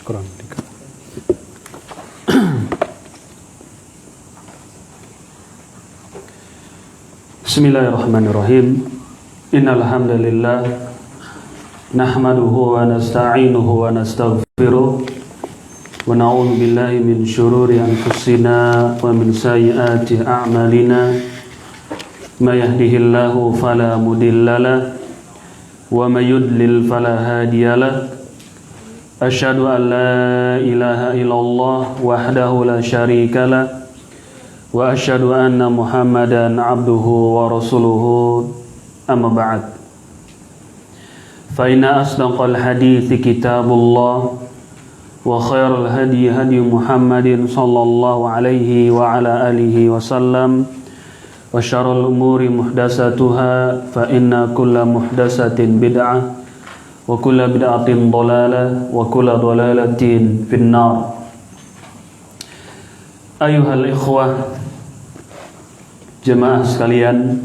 Syukran. Bismillahirrahmanirrahim. Innal hamdalillah nahmaduhu wa nasta'inuhu wa nastaghfiruh wa na'udzu billahi min syururi anfusina wa min sayyiati a'malina. May yahdihillahu fala mudhillalah wa may yudlil fala hadiyalah. Asyhadu an la ilaha illallah wahdahu la syarikalah wa asyhadu anna Muhammadan abduhu wa rasuluhu, amma ba'd. Fa inna asdaqal hadithi kitabullah wa khairal hadi hadi Muhammadin sallallahu alaihi wa ala alihi wasallam wa syarrul umuri muhdatsatuha fa inna kulla muhdatsatin bid'ah wa kulla bid'atin dhalalah wa kulla dhalalatin finnar. Ayuhal ikhwah, jemaah sekalian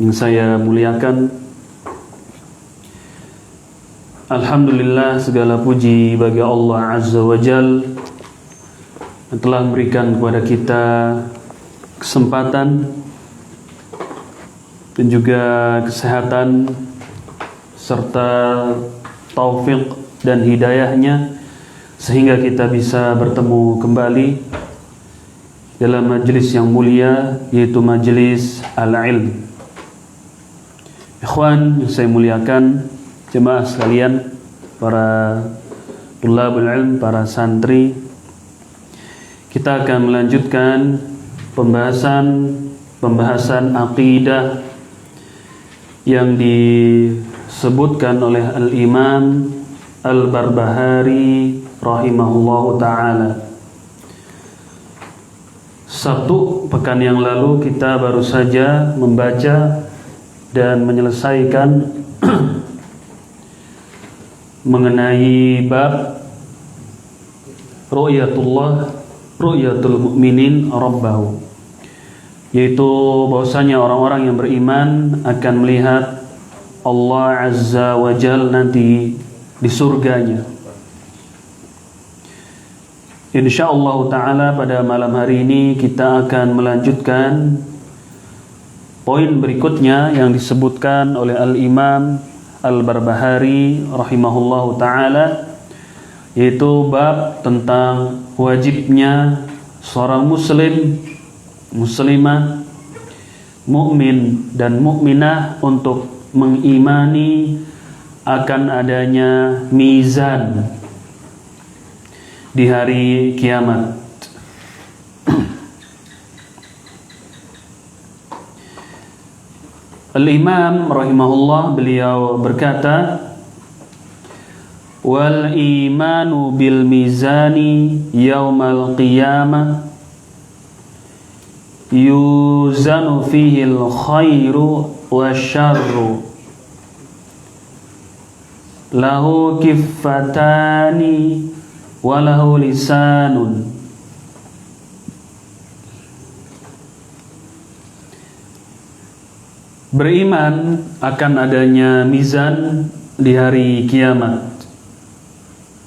yang saya muliakan, alhamdulillah segala puji bagi Allah Azza wa Jal yang telah memberikan kepada kita kesempatan dan juga kesehatan serta taufik dan hidayahnya sehingga kita bisa bertemu kembali dalam majelis yang mulia, yaitu majelis al-ilm. Ikhwan yang saya muliakan, jemaah sekalian, para tulabul ilm, para santri, kita akan melanjutkan pembahasan aqidah yang disebutkan oleh Al-Imam Al-Barbahari rahimahullahu ta'ala. Sabtu pekan yang lalu kita baru saja membaca dan menyelesaikan mengenai bab ru'yatul mu'minin rabbahu, yaitu bahwasanya orang-orang yang beriman akan melihat Allah Azza wa Jal nanti di surganya. InsyaAllah ta'ala pada malam hari ini kita akan melanjutkan poin berikutnya yang disebutkan oleh Al-Imam Al-Barbahari rahimahullahu ta'ala, yaitu bab tentang wajibnya seorang muslim, muslimah, mukmin dan mukminah untuk mengimani akan adanya mizan di hari kiamat. Al-Imam rahimahullah, beliau berkata, wal imanu bil mizani yaumal qiyamah yuzanu fihi al khairu wasyarru lahu kiffatani walahu lisanun. Beriman akan adanya mizan di hari kiamat,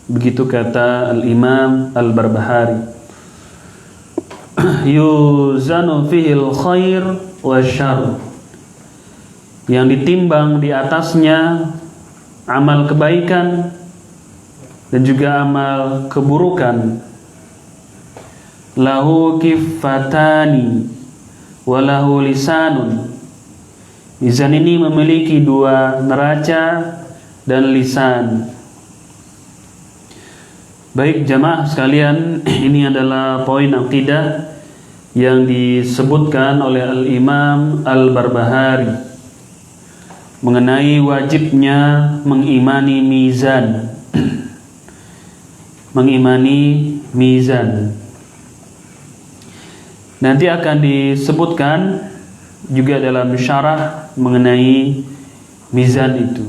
begitu kata Al-Imam Al-Barbahari. Yuzanu fihil khair wa syarr, yang ditimbang di atasnya amal kebaikan dan juga amal keburukan. Lahu kiffatani wa lahu lisanun, mizan ini memiliki dua neraca dan lisan. Baik jamaah sekalian, ini adalah poin akidah yang disebutkan oleh Al-Imam Al-Barbahari mengenai wajibnya mengimani mizan. Mengimani mizan. Nanti akan disebutkan juga dalam syarah mengenai mizan itu.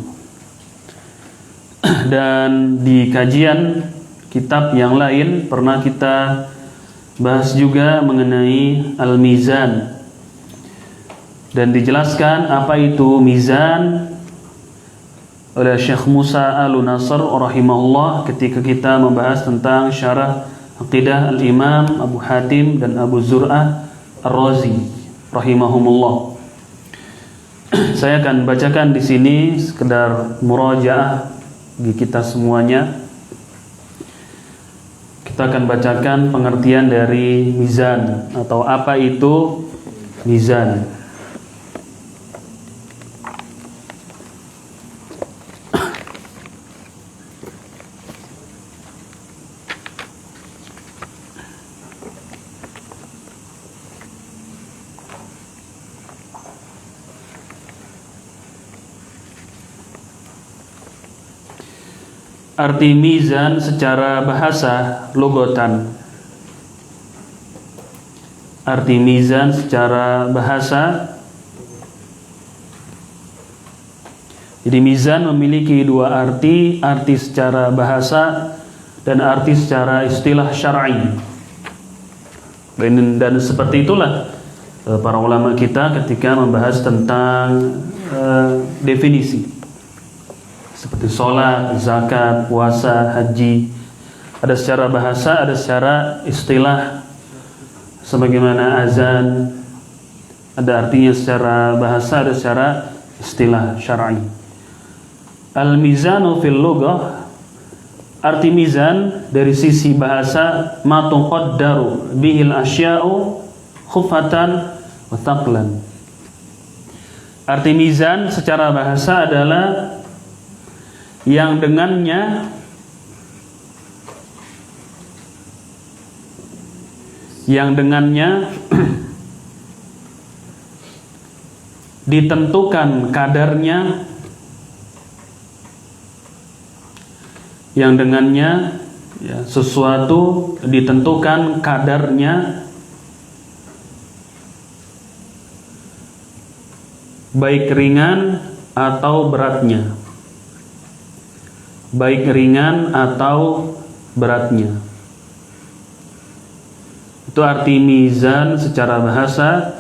Dan di kajian kitab yang lain pernah kita bahas juga mengenai al-mizan, dan dijelaskan apa itu mizan, oleh Syekh Musa Al-Nasr rahimahullah ketika kita membahas tentang syarah aqidah Al-Imam Abu Hatim dan Abu Zur'ah Ar-Razi rahimahumullah. Saya akan bacakan di sini sekedar murajaah bagi kita semuanya. Kita akan bacakan pengertian dari mizan atau apa itu mizan. Arti mizan secara bahasa logotan. Arti mizan secara bahasa. Jadi mizan memiliki dua arti secara bahasa dan arti secara istilah syar'i. Dan seperti itulah para ulama kita ketika membahas tentang definisi. Seperti sholat, zakat, puasa, haji. Ada secara bahasa, ada secara istilah. Sebagaimana azan, ada artinya secara bahasa, ada secara istilah syar'i. Al-mizanu fil lughah, arti mizan dari sisi bahasa, ma tuqaddaru bihil asya'u khufatan wa thaqlan. Arti mizan secara bahasa adalah yang dengannya ditentukan kadarnya, yang dengannya sesuatu ditentukan kadarnya, baik ringan atau beratnya. Baik ringan atau beratnya. Itu arti mizan secara bahasa,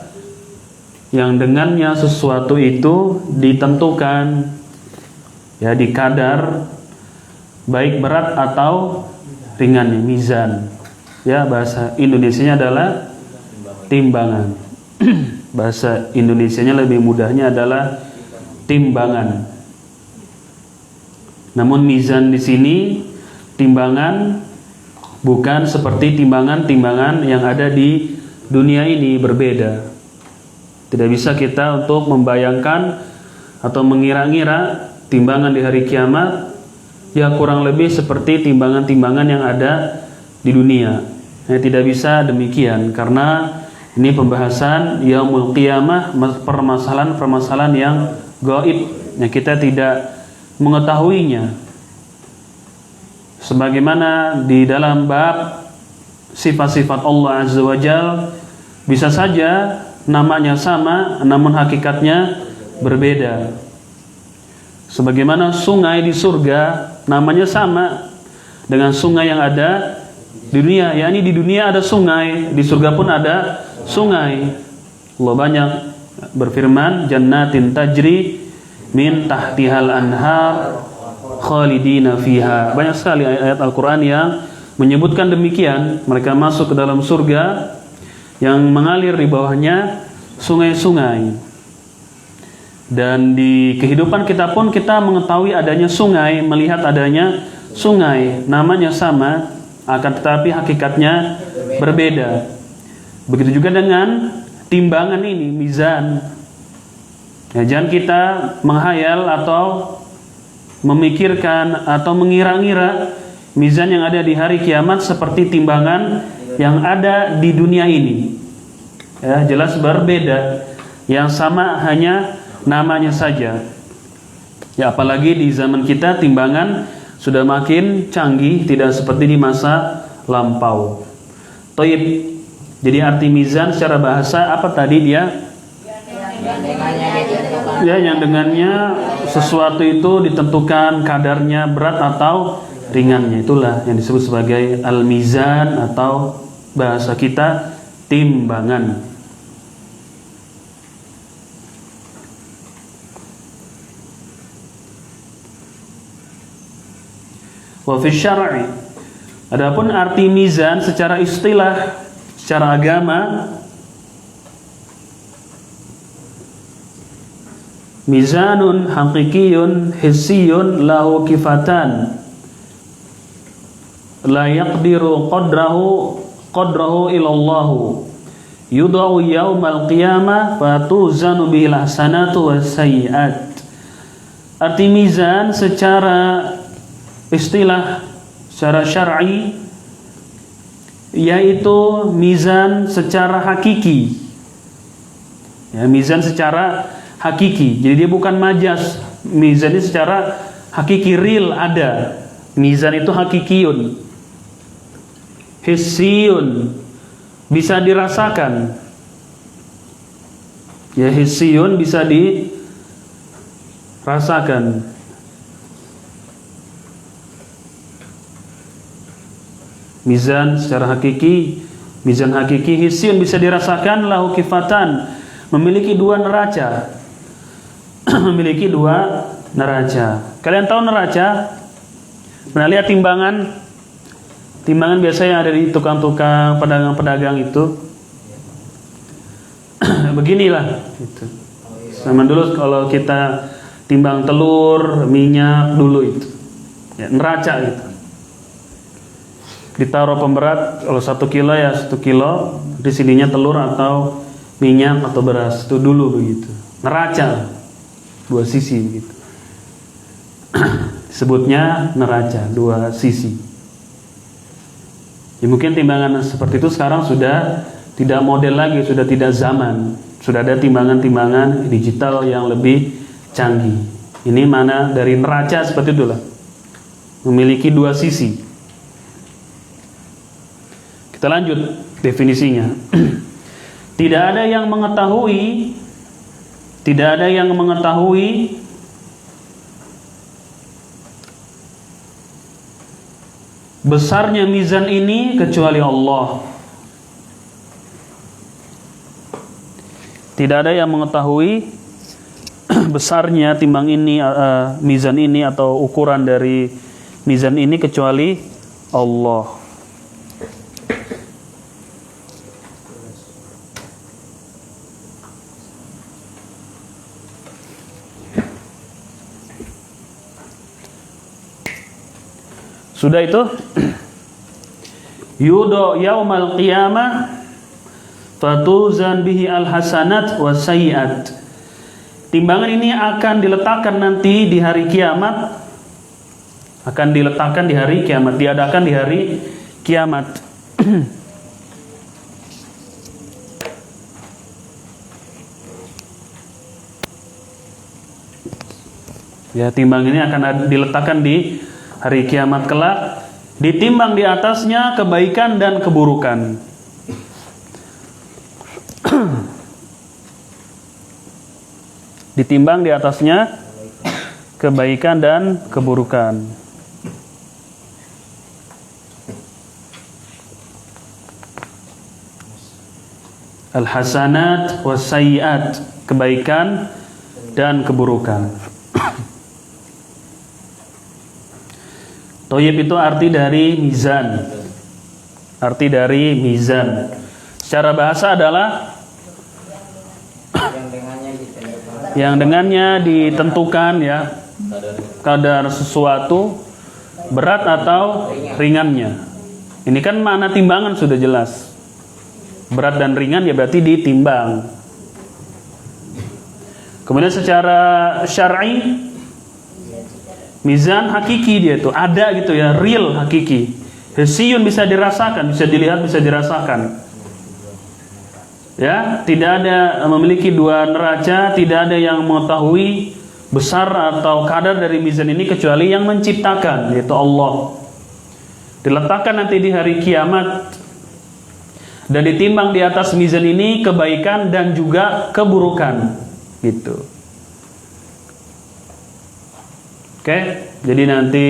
yang dengannya sesuatu itu ditentukan di kadar baik berat atau ringannya, mizan. Bahasa Indonesianya adalah timbangan. Bahasa Indonesianya lebih mudahnya adalah timbangan. Namun mizan di sini timbangan bukan seperti timbangan-timbangan yang ada di dunia ini, berbeda. Tidak bisa kita untuk membayangkan atau mengira-ngira timbangan di hari kiamat kurang lebih seperti timbangan-timbangan yang ada di dunia. Tidak bisa demikian karena ini pembahasan yaumul qiyamah, permasalahan-permasalahan yang gaib yang kita tidak mengetahuinya. Sebagaimana di dalam bab sifat-sifat Allah Azza wa Jalla, bisa saja namanya sama namun hakikatnya berbeda. Sebagaimana sungai di surga namanya sama dengan sungai yang ada di dunia. Yakni di dunia ada sungai, di surga pun ada sungai. Allah banyak berfirman, jannatin tajri min tahtihal anhar khalidina fiha. Banyak sekali ayat Al-Quran yang menyebutkan demikian. Mereka masuk ke dalam surga yang mengalir di bawahnya sungai-sungai. Dan di kehidupan kita pun kita mengetahui adanya sungai, melihat adanya sungai, namanya sama, akan tetapi hakikatnya berbeda. Begitu juga dengan timbangan ini, mizan. Jangan kita menghayal atau memikirkan atau mengira-ngira mizan yang ada di hari kiamat seperti timbangan yang ada di dunia ini. Jelas berbeda. Yang sama hanya namanya saja. Apalagi di zaman kita timbangan sudah makin canggih, tidak seperti di masa lampau. Thayyib. Jadi arti mizan secara bahasa apa tadi dia? Yang dengannya sesuatu itu ditentukan kadarnya berat atau ringannya. Itulah yang disebut sebagai al-mizan atau bahasa kita timbangan. Wa fi syar'i. Adapun arti mizan secara istilah, secara agama, mizanun haqiqiyun hissiyun lahu kifatan la yaqdiru qadrahu ilallahu yudau yaumal qiyamah fatuzanu bihil hasanatu wassayiat. Arti mizan secara istilah, secara syar'i, yaitu mizan secara hakiki. Ya, mizan secara hakiki. Jadi dia bukan majas. Mizan ini secara hakiki, real, ada. Mizan itu hakikiyun, hissiyun, bisa dirasakan. Ya, hissiyun bisa dirasakan. Mizan secara hakiki, mizan hakiki, hissiyun bisa dirasakan, lahu kifatan, memiliki dua neraca. Memiliki dua neraca. Kalian tahu neraca? Pernah lihat timbangan? Timbangan biasa yang ada di tukang-tukang, pedagang-pedagang itu. Beginilah gitu. Zaman dulu kalau kita timbang telur, minyak dulu itu. Ya, neraca gitu. Ditaruh pemberat, kalau 1 kilo ya 1 kilo, di sininya telur atau minyak atau beras, itu dulu begitu. Neraca, dua sisi begitu. Sebutnya neraca, dua sisi. Ya, mungkin timbangan seperti itu sekarang sudah tidak model lagi, sudah tidak zaman. Sudah ada timbangan-timbangan digital yang lebih canggih. Ini mana dari neraca seperti itulah. Memiliki dua sisi. Kita lanjut definisinya. Tidak ada yang mengetahui besarnya mizan ini kecuali Allah. Tidak ada yang mengetahui besarnya timbang ini, mizan ini atau ukuran dari mizan ini kecuali Allah. Sudah itu, yudo yaumal qiyamah fatuzan bihi al-hasanat wassayiat. Timbangan ini akan diletakkan nanti di hari kiamat. Akan diletakkan di hari kiamat, diadakan di hari kiamat. Ya, timbang ini akan diletakkan di hari kiamat kelak, ditimbang di atasnya kebaikan dan keburukan. Ditimbang di atasnya kebaikan dan keburukan. Al-hasanat was-sayyiat, kebaikan dan keburukan. Toyib itu arti dari mizan. Arti dari mizan secara bahasa adalah yang dengannya ditentukan ya kadar sesuatu, berat atau ringannya. Ini kan makna timbangan sudah jelas. Berat dan ringan ya berarti ditimbang. Kemudian secara syar'i, mizan hakiki, dia itu ada gitu ya, real, hakiki. Hissiyun bisa dirasakan, bisa dilihat, bisa dirasakan. Ya, tidak ada memiliki dua neraca, tidak ada yang mengetahui besar atau kadar dari mizan ini kecuali yang menciptakan, yaitu Allah. Diletakkan nanti di hari kiamat dan ditimbang di atas mizan ini kebaikan dan juga keburukan, gitu. Oke, jadi nanti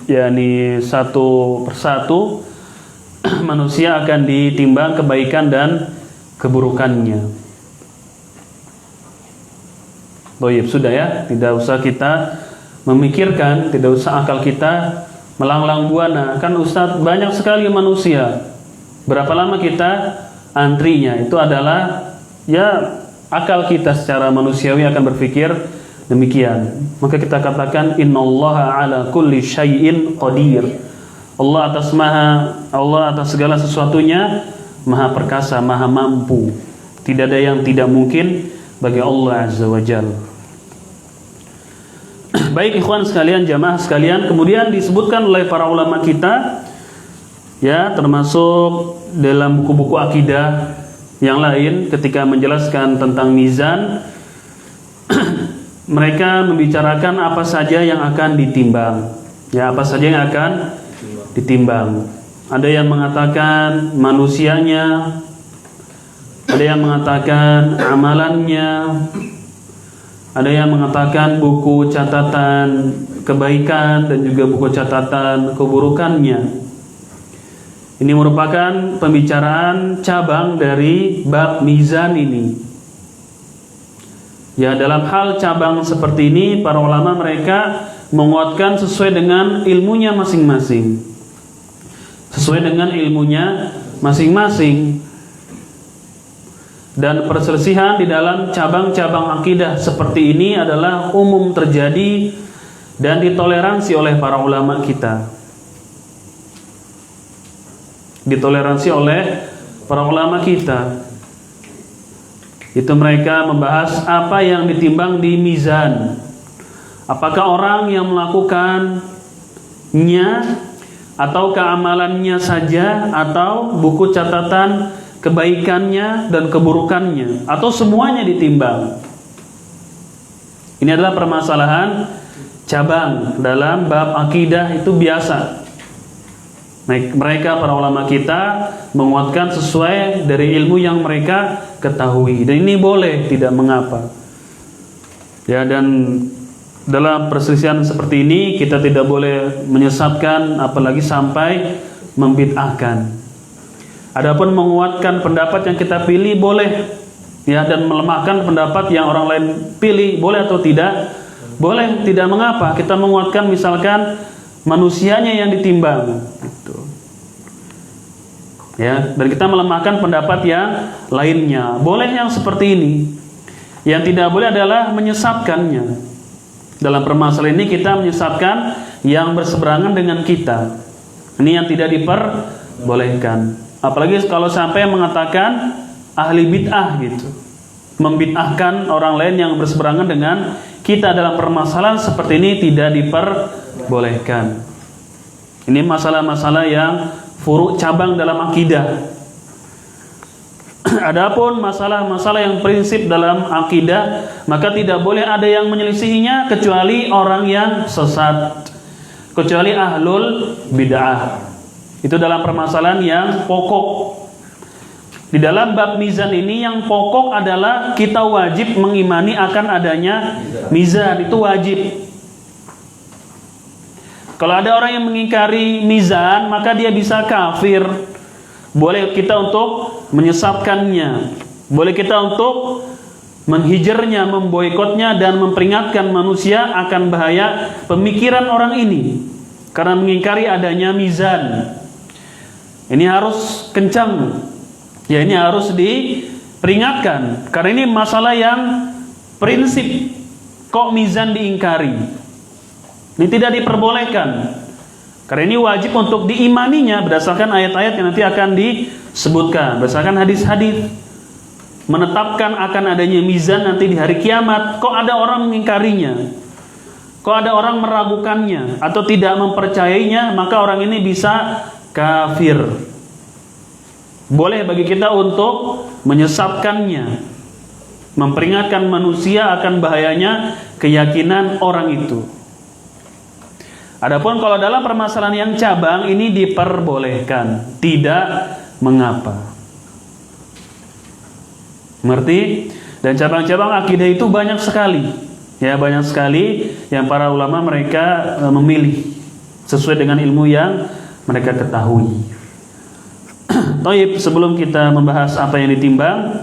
yakni satu persatu manusia akan ditimbang kebaikan dan keburukannya. Baik, sudah ya, tidak usah kita memikirkan, tidak usah akal kita melanglang buana. Kan Ustadz, banyak sekali manusia. Berapa lama kita antrinya? Itu adalah ya akal kita secara manusiawi akan berpikir demikian. Maka kita katakan innallaha ala kulli syai'in qadir. Allah atas segala sesuatunya maha perkasa, maha mampu. Tidak ada yang tidak mungkin bagi Allah Azza wa Jalla. Baik ikhwan sekalian, jamaah sekalian, kemudian disebutkan oleh para ulama kita, ya, termasuk dalam buku-buku akidah yang lain ketika menjelaskan tentang mizan, mereka membicarakan apa saja yang akan ditimbang. Ya, apa saja yang akan ditimbang. Ada yang mengatakan manusianya, ada yang mengatakan amalannya, ada yang mengatakan buku catatan kebaikan dan juga buku catatan keburukannya. Ini merupakan pembicaraan cabang dari bab mizan ini. Ya, dalam hal cabang seperti ini, para ulama mereka menguatkan sesuai dengan ilmunya masing-masing. Sesuai dengan ilmunya masing-masing. Dan perselisihan di dalam cabang-cabang akidah seperti ini adalah umum terjadi dan ditoleransi oleh para ulama kita. Ditoleransi oleh para ulama kita. Itu mereka membahas apa yang ditimbang di mizan. Apakah orang yang melakukannya atau keamalannya saja, atau buku catatan kebaikannya dan keburukannya, atau semuanya ditimbang. Ini adalah permasalahan cabang dalam bab akidah, itu biasa. Mereka para ulama kita menguatkan sesuai dari ilmu yang mereka ketahui, dan ini boleh, tidak mengapa. Ya, dan dalam perselisihan seperti ini kita tidak boleh menyesatkan, apalagi sampai membid'ahkan. Adapun menguatkan pendapat yang kita pilih boleh, ya, dan melemahkan pendapat yang orang lain pilih boleh atau tidak? Boleh, tidak mengapa. Kita menguatkan misalkan manusianya yang ditimbang, gitu. Ya, dan kita melemahkan pendapat yang lainnya. Boleh yang seperti ini. Yang tidak boleh adalah menyesatkannya. Dalam permasalahan ini kita menyesatkan yang berseberangan dengan kita. Ini yang tidak diperbolehkan. Apalagi kalau sampai mengatakan ahli bid'ah gitu, membid'ahkan orang lain yang berseberangan dengan kita dalam permasalahan seperti ini tidak diperbolehkan. Ini masalah-masalah yang furu' cabang dalam akidah. Adapun masalah-masalah yang prinsip dalam akidah, maka tidak boleh ada yang menyelisihinya kecuali orang yang sesat, kecuali ahlul bid'ah. Itu dalam permasalahan yang pokok. Di dalam bab mizan ini yang pokok adalah kita wajib mengimani akan adanya mizan, itu wajib. Kalau ada orang yang mengingkari mizan, maka dia bisa kafir. Boleh kita untuk menyesatkannya, boleh kita untuk menghijrnya, memboikotnya, dan memperingatkan manusia akan bahaya pemikiran orang ini karena mengingkari adanya mizan. Ini harus kencang, ya, ini harus diperingatkan karena ini masalah yang prinsip. Kok mizan diingkari? Ini tidak diperbolehkan. Karena ini wajib untuk diimaninya berdasarkan ayat-ayat yang nanti akan disebutkan, berdasarkan hadis-hadis menetapkan akan adanya mizan nanti di hari kiamat. Kok ada orang mengingkarinya? Kok ada orang meragukannya atau tidak mempercayainya? Maka orang ini bisa kafir. Boleh bagi kita untuk menyesatkannya, memperingatkan manusia akan bahayanya keyakinan orang itu. Adapun kalau dalam permasalahan yang cabang ini diperbolehkan, tidak mengapa. Mengerti? Dan cabang-cabang akidah itu banyak sekali. Ya, banyak sekali yang para ulama mereka memilih sesuai dengan ilmu yang mereka ketahui. Taib, sebelum kita membahas apa yang ditimbang,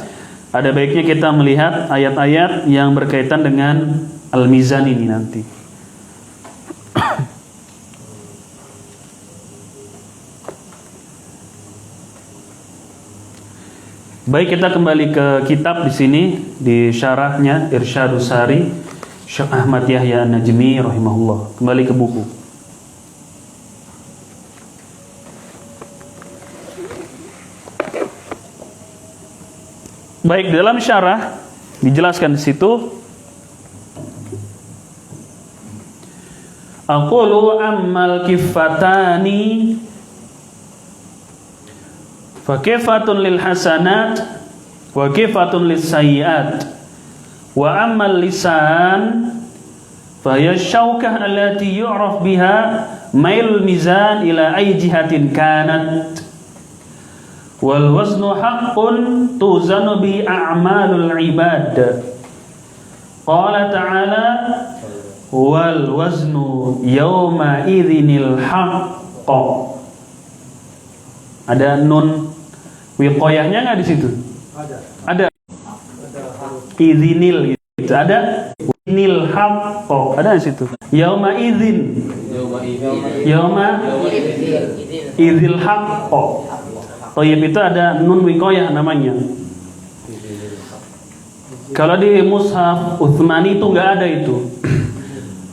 ada baiknya kita melihat ayat-ayat yang berkaitan dengan al-mizan ini nanti. Baik, kita kembali ke kitab di sini di syarahnya Irsyadus Sari Syekh Ahmad Yahya An-Najmi rahimahullah. Kembali ke buku. Baik, dalam syarah dijelaskan di situ aqulu ammal kifatani fa kifatun lil hasanat wa kifatun lis sayyiat wa ammal lisan fa hiya syaukah allati yu'raf biha mailul mizan ila ay jihatin kanat wal waznu haqqun tuzanu bi a'malul ibad. Qala ta'ala wal waznu yawma idzinil haqq. Ada nun wiqayahnya enggak di situ? Ada. Idzinil gitu. Ada idzinil haqq. Ada di situ. Yawma idzin. Yawma idzil haqq. Toyib itu ada nun wiqayah namanya. Kalau di mushaf Utsmani itu nggak ada itu.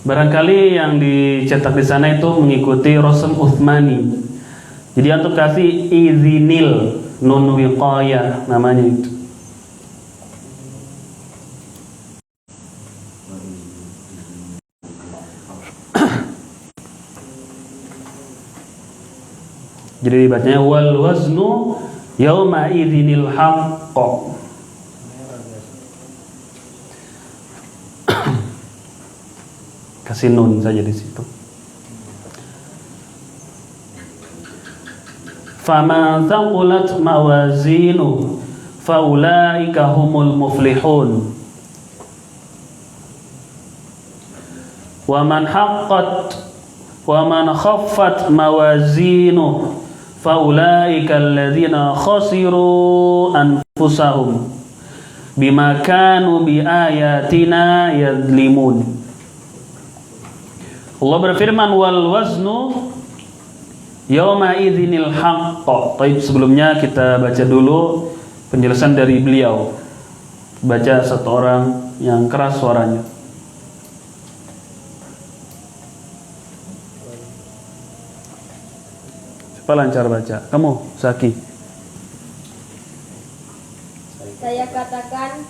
Barangkali yang dicetak di sana itu mengikuti Rasm Utsmani. Jadi untuk kasih izinil nun wiqayah namanya itu. Jadi dibacanya wal waznu yauma idzinil haqq. Kasih nun saja di situ. Faman thaqulat mawazinu faulaika humul muflihun. Wa man haqqat wa man khaffat mawazinu faulaika alladzina khasiru anfusahum bima kanu biayatina yadlimun. Allah berfirman wal waznu yauma idzinil haqq. Baik, sebelumnya kita baca dulu penjelasan dari beliau. Baca satu orang yang keras suaranya. Siapa lancar baca? Kamu, Saki. Saya katakan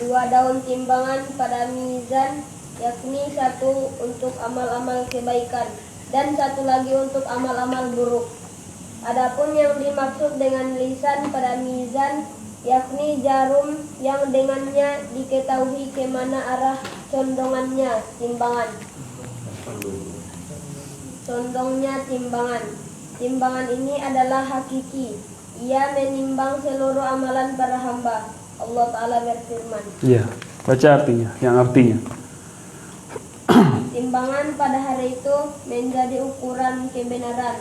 2 daun timbangan pada mizan, yakni 1 untuk amal-amal kebaikan dan 1 lagi untuk amal-amal buruk. Adapun yang dimaksud dengan lisan pada mizan, yakni jarum yang dengannya diketahui kemana arah condongannya timbangan. Condongnya timbangan. Timbangan ini adalah hakiki. Ia menimbang seluruh amalan para hamba. Allah Ta'ala berfirman. Iya, baca artinya, yang artinya. Timbangan pada hari itu menjadi ukuran kebenaran.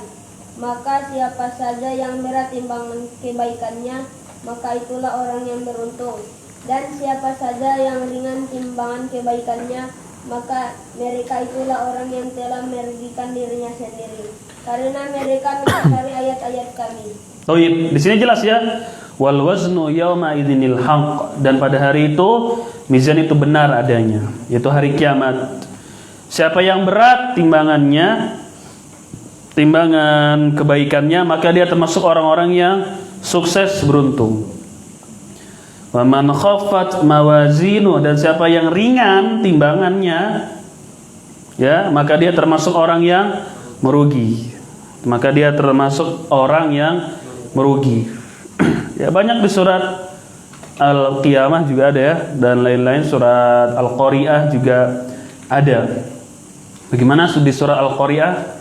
Maka siapa saja yang berat timbangan kebaikannya, maka itulah orang yang beruntung. Dan siapa saja yang ringan timbangan kebaikannya, maka mereka itulah orang yang telah merugikan dirinya sendiri. Karena mereka mengingkari ayat-ayat kami. Baik, di sini jelas ya. Wal waznu yauma idzinil haqq, dan pada hari itu mizan itu benar adanya, yaitu hari kiamat. Siapa yang berat timbangannya, timbangan kebaikannya, maka dia termasuk orang-orang yang sukses beruntung. Wa man khaffat mawazinu, dan siapa yang ringan timbangannya, ya, maka dia termasuk orang yang merugi. Maka dia termasuk orang yang merugi. Ya, banyak di surat Al-Qiyamah juga ada ya, dan lain-lain, surat Al-Qari'ah juga ada. Bagaimana di surah Al-Qari'ah?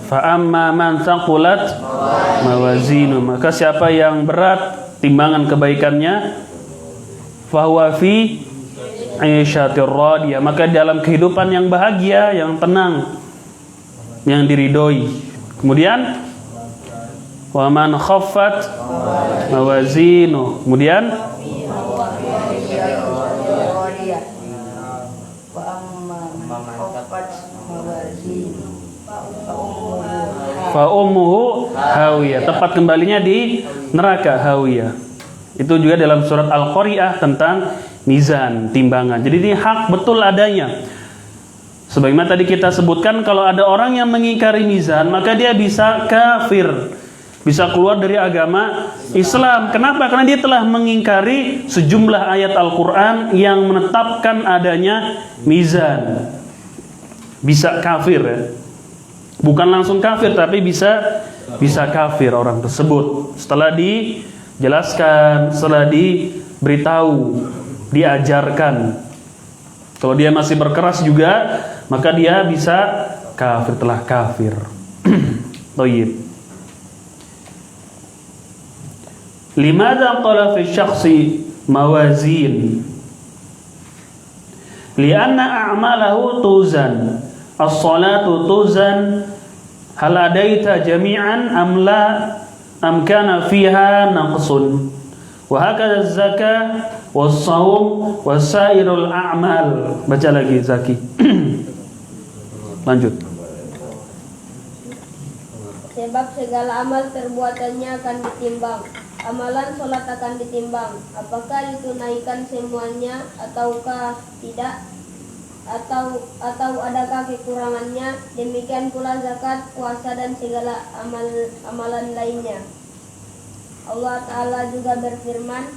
Fa'amma man thaqulat mawazinu, maka siapa yang berat timbangan kebaikannya, fahuwa fi 'isyatir radiyah, maka dalam kehidupan yang bahagia, yang tenang, yang diridhoi. Kemudian Wa man khaffat mawazinu. Kemudian fa ummuhu hawiyah. Tempat kembalinya di neraka hawiyah. Itu juga dalam surat Al-Qari'ah tentang mizan, timbangan. Jadi ini hak betul adanya. Sebagaimana tadi kita sebutkan, kalau ada orang yang mengingkari mizan, maka dia bisa kafir, bisa keluar dari agama Islam. Kenapa? Karena dia telah mengingkari sejumlah ayat Al-Quran yang menetapkan adanya mizan. Bisa kafir ya. Bukan langsung kafir, tapi bisa kafir orang tersebut. Setelah dijelaskan, setelah diberitahu, diajarkan. Kalau dia masih berkeras juga, maka dia bisa kafir, telah kafir. Thayyib. Limadha qala fi syakhsi mawazin? Lianna a'malahu tuzan. As-salatu tuzan. Hal adaita jami'an am la am kana fiha naqsun. Wa hakadha az-zakah was-shaum wasairul a'mal. Baca lagi Zaki. Lanjut. Sebab segala amal perbuatannya akan ditimbang. Amalan sholat akan ditimbang. Apakah ditunaikan semuanya ataukah tidak? Atau adakah kekurangannya? Demikian pula zakat, puasa dan segala amalan lainnya. Allah Ta'ala juga berfirman,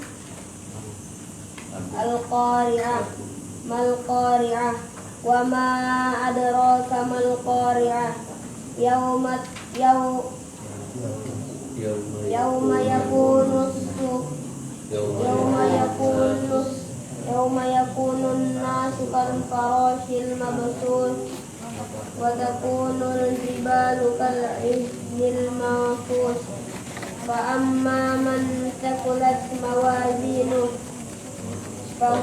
Al-Qari'ah, Mal-Qari'ah, wa ma adraka mal-Qari'ah, Yauma yakunun nasu kal farashil mabsus wa takunul jibalu kal ihnil manfus fa amma man taqulat mawazinuhu fa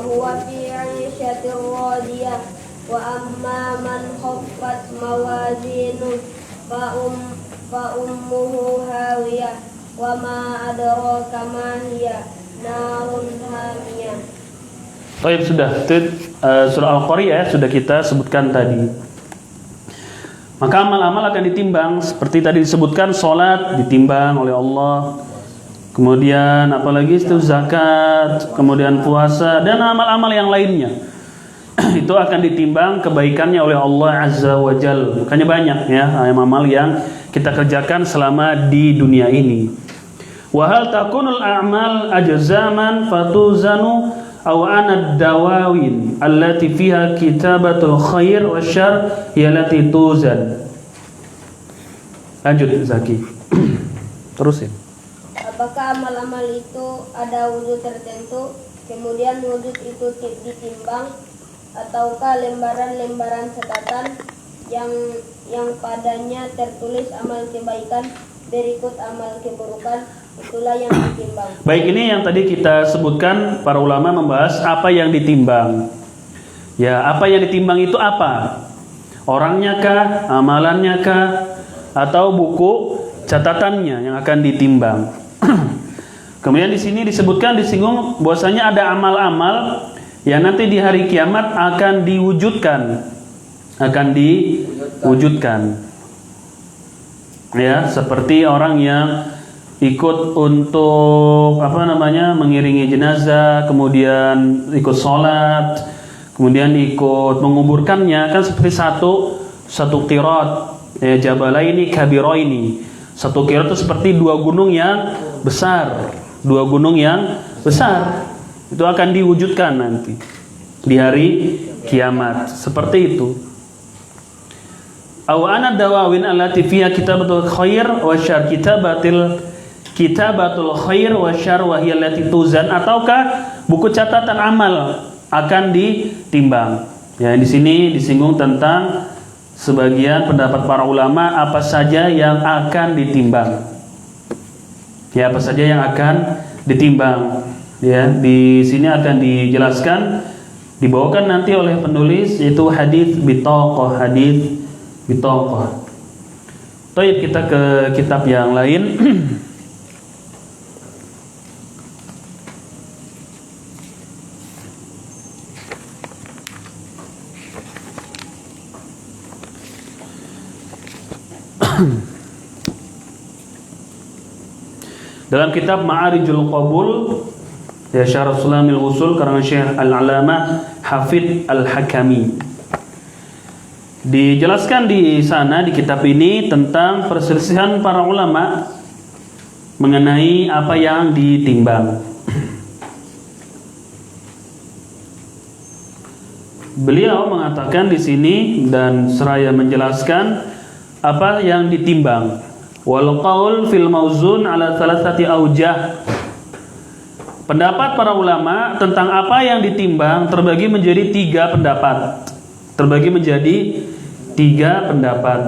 huwa fi 'ishatin radiyah wa amma man khaffat mawazinuhu fa ummuhu hawiyah wa ma adraka ma hiya narun hamiyah. Baik, sudah. Surah Al-Qari'ah sudah kita sebutkan tadi. Maka amal-amal akan ditimbang seperti tadi disebutkan, salat ditimbang oleh Allah. Kemudian apalagi itu zakat, kemudian puasa dan amal-amal yang lainnya. Itu akan ditimbang kebaikannya oleh Allah Azza wa Jalla. Makanya banyak ya amal yang kita kerjakan selama di dunia ini. Wa hal takunul a'mal ajzaman fatuzanu aw anad dawawin allati fiha kitabatul khair wasyarr yallati tuzan. Lanjut Zaki. Terusin. Apakah amal-amal itu ada wujud tertentu, kemudian wujud itu ditimbang, ataukah lembaran-lembaran catatan yang padanya tertulis amal kebaikan berikut amal keburukan, itulah yang ditimbang. Baik, ini yang tadi kita sebutkan, para ulama membahas apa yang ditimbang. Ya, apa yang ditimbang itu apa? Orangnya kah, amalannya kah, atau buku catatannya yang akan ditimbang. Kemudian di sini disinggung bahwasanya ada amal-amal yang nanti di hari kiamat akan diwujudkan. Ya, seperti orang yang ikut untuk mengiringi jenazah, kemudian ikut sholat, kemudian ikut menguburkannya, kan seperti satu qirat, ya, jabalaini kabiraini. Satu qirat itu seperti dua gunung yang besar. Itu akan diwujudkan nanti di hari kiamat, seperti itu. Aw ana dawawin allati fiha kitabatul khair wa syarr, kitabatul khair wa syarr wa hiya allati tuzan, ataukah buku catatan amal akan ditimbang. Ya, di sini disinggung tentang sebagian pendapat para ulama apa saja yang akan ditimbang. Ya, apa saja yang akan ditimbang. Ya, di sini akan dijelaskan, dibawakan nanti oleh penulis, yaitu hadis bitaqah. Baik, kita ke kitab yang lain. Dalam kitab Ma'arijul Qabul ya Syarah Sulamil Usul karangan Syekh Al-Alamah Hafidh Al-Hakami, dijelaskan di sana di kitab ini tentang perselisihan para ulama mengenai apa yang ditimbang. Beliau mengatakan di sini dan seraya menjelaskan apa yang ditimbang. Wal qaul fil mauzun ala thalathati aujah. Pendapat para ulama tentang apa yang ditimbang terbagi menjadi 3 pendapat. Terbagi menjadi 3 pendapat.